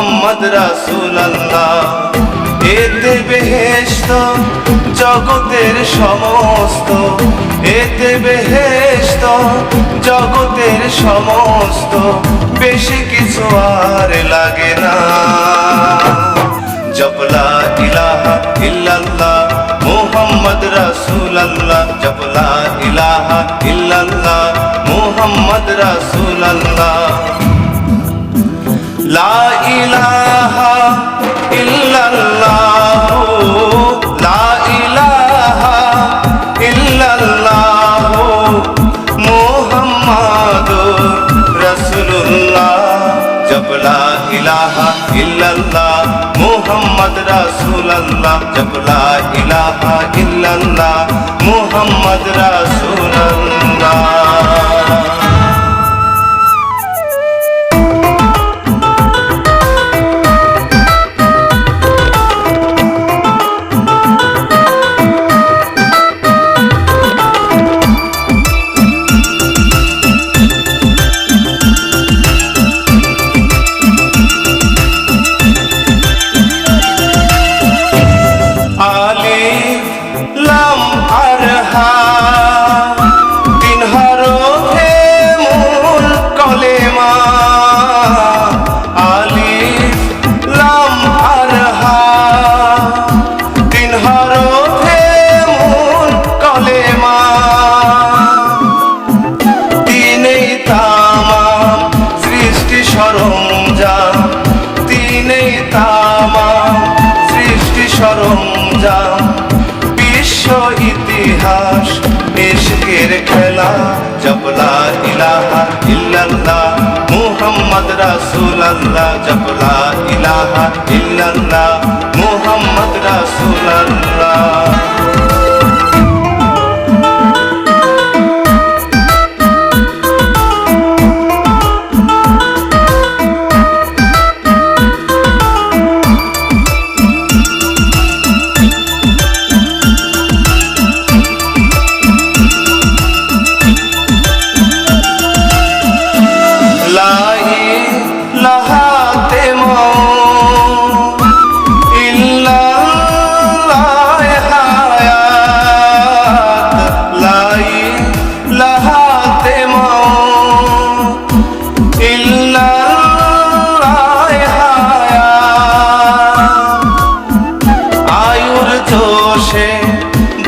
মুহাম্মদ রাসূলুল্লাহ। এতে বেহেশত জগতের সমস্ত, এতে বেহেশত জগতের সমস্ত, বেশি কিছু আর লাগে না। জপ লা ইলাহা ইল্লাল্লাহ মুহাম্মদ রাসূলুল্লাহ, জপ লা ইলাহা ইল্লাল্লাহ মুহাম্মদ রাসূলুল্লাহ। লা ইলাহা ইল্লাল্লাহ, লা ইলাহা ইল্লাল্লাহ মুহাম্মাদুর রাসূলুল্লাহ, জপ লা ইলাহা ইল্লাল্লাহ মুহাম্মদ রাসূলুল্লাহ, জপ লা ইলাহা ইল্লাল্লাহ মুহাম্মদ রাসূলুল্লাহ। আলিফ লাম আর হা, তিন হরফে মূল কলেমা। আলিফ লাম আর হা, তিন হরফে মূল কলেমা। তিনেই তামাম সৃষ্টি সরঞ্জাম, তিনেই তামাম সৃষ্টি সরঞ্জাম। বিশ্ব ইতিহাস ইশকের খেলা, জপ লা ইলাহা ইল্লাল্লাহ মুহাম্মদ রাসূলুল্লাহ, জপ লা ইলাহা ইল্লাল্লাহ মুহাম্মদ রাসূলুল্লাহ।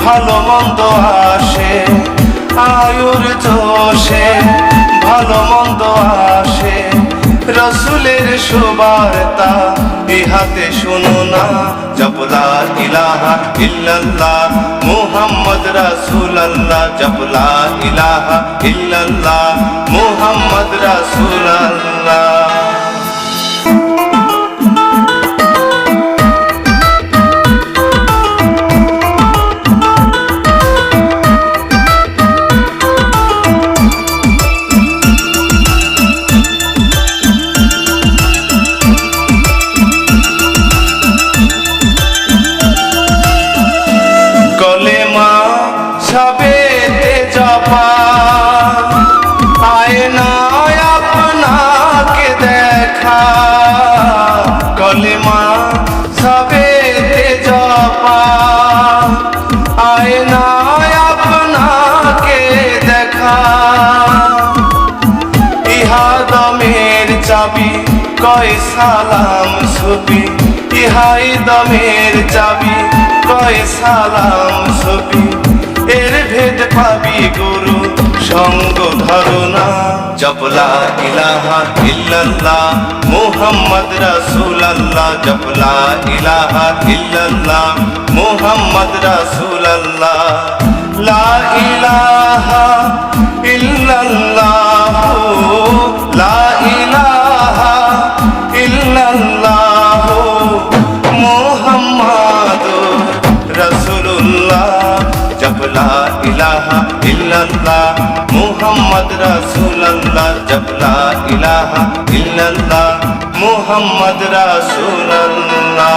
ভালো মন্দ আসে, আয়ুর জোশে ভালো মন্দ আসে। রসুলের সুবার্তা ইহাতে শুনো না, জপ লা ইলাহা ইল্লাল্লাহ মুহাম্মদ রাসূলুল্লাহ, জপ লা ইলাহা ইল্লাল্লাহ মুহাম্মদ রাসূলুল্লাহ। সবেতে জপা আয়নায় আপনাকে দেখা, কলেমা সবেতে জপা আয়নায় আপনাকে দেখা। ইহা দমের চাবি কয় সালাম ছবি, ইহাই দমের চাবি কয় সালাম ছবি। এর ভেদ পাবি গুরু সঙ্গ ধারণা, জপ লা ইলাহা ইল্লাল্লাহ মুহাম্মদ রাসূলুল্লাহ, জপ লা ইলাহা ইল্লাল্লাহ মুহাম্মদ রাসূলুল্লাহ। লা ইলাহা ইল্লাল্লাহ, লা ইলাহা ইল্লাল্লাহ মুহাম্মাদুর রাসূলুল্লাহ, জপ লা ইলাহা ইল্লাল্লাহ মুহাম্মদ রাসূলুল্লাহ, জপ লা ইলাহা ইল্লাল্লাহ মুহাম্মদ রাসূলুল্লাহ।